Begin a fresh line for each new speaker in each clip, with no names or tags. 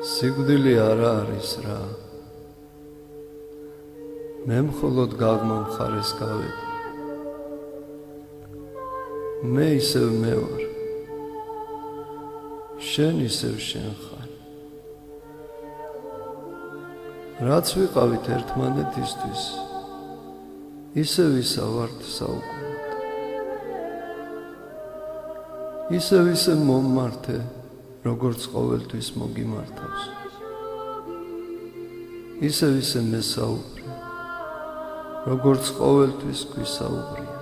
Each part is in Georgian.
სიკვდილი არ არის რა. მე მხოლოდ გაღმა მხარეს გავედი. მე ისევ მე ვარ. შენ ისევ შენ ხარ. რაც ვიყავით ერთმანეთისთვის, ისევ ვართ საუკუნოდ. ისევ მომმართე, როგორც ყოველთვის მოგიმართავს. ისევ მესაუბრე, როგორც ყოველთვის გვისაუბრია.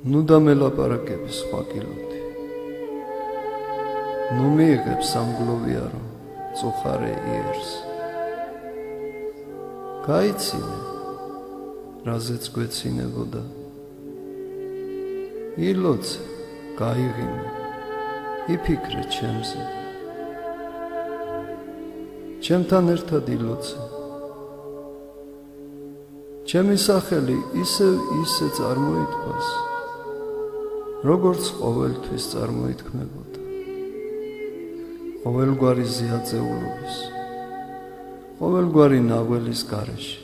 ნუ დამელაპარაკებ სხვა კილოთი. ნუ მიიღებ სამგლოვიარო წუხარე იერს. გაიცინე, რაზეც გვეცინებოდა. ილოცე, გაიღიმე, იფიქრე ჩემზე. ჩემთან ერთად ილოცე. ჩემი სახელი ისე წარმოითქვას, როგორც ყოველთვის წარმოითქმებოდა. ყოველგვარი ზიაწეულობის, ყოველგვარი ნაველის გარეშე.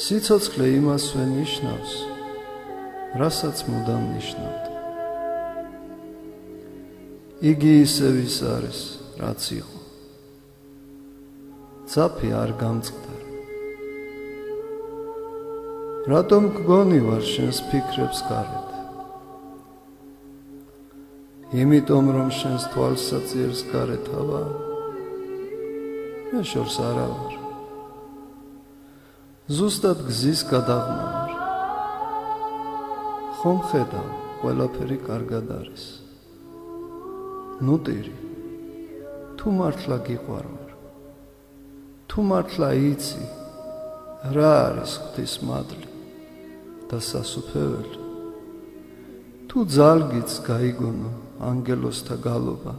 სიცოცხლე იმასვე ნიშნავს, რასაც მუდამ ნიშნავდა. იგი ისევ არის, რაც იყო. ძაფი არ გამწყდა. რატომ გგონი ვარ შენს ფიქრებს გარეთ? იმიტომ რომ შენს თვალსაწიერს გარეთ ავარ. მე შორს არა ვარ. ზუსტად გზის გადაღმა ვარ. ხომ ხედავ, ყველაფერი კარგად არის. ნუ ტირი, თუ მართლა გიყვარვარ, თუ მართლა იცი, რა არის ღვთის მადლი და სასუფეველი, თუ ძალგიც გაიგონო ანგელოზთა გალობა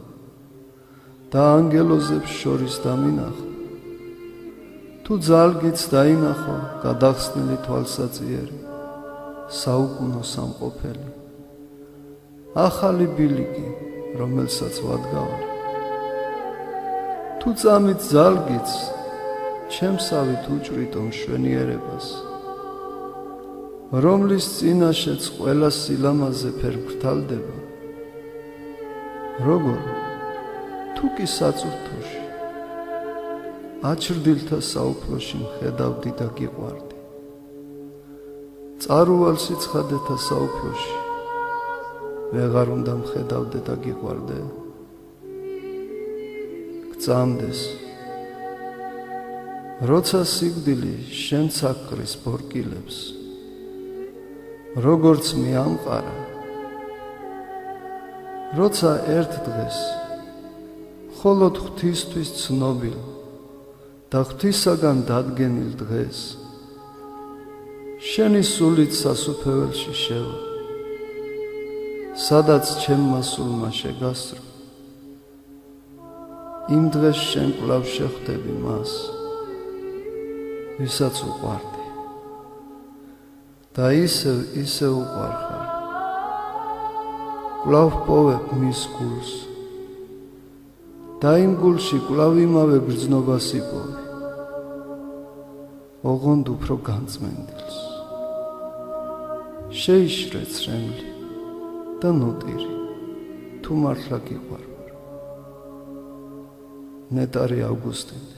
და ანგელოზებს შორის დამინახო, თუ ძალგიც დაინახო გადახსნილი თვალსაწიერი, საუკუნო სამყოფელი, ახალი ბილიკი, რომელსაც ვადგავარ, თუ წამით ძალგიც ჩემსავით უჭრიტო მშვენიერებას, რომლის წინაშეც ყველა სილამაზე ფერფრთალდება, როგორ თუ კი საწურთოში, აჩრდილთა საუფლოში მხედავდი და გიყვარდი. წარუვალ სიცხადეთა საუფლოში ვეღარ უნდა მხედავდე და გიყვარდე. გწამდეს, როცა სიკვდილი შენც აკრის ბორკილებს, როგორც მიამყარა, როცა ერთ დღეს მხოლოდ ღვთისთვის ცნობილ და ღვთისაგან დადგენილ დღეს შენი სულით სასუფეველში შევა, სადაც ჩემმა სულმა შეგასრო, იმ დღეს შენ კვლავ შეხვდები მას, ვისაც უყვარდი და ისევ უყვარხარ. კვლავ პოვებ მის გულს და იმ გულში კვლავ იმავე გრძნობას იპოვი, ოღონდ უფრო განწმენდილს. შეიშრე ცრემლი და ნუ ტირი, თუ მართლა გიყვარვარ. ნეტარი ავგუსტინე.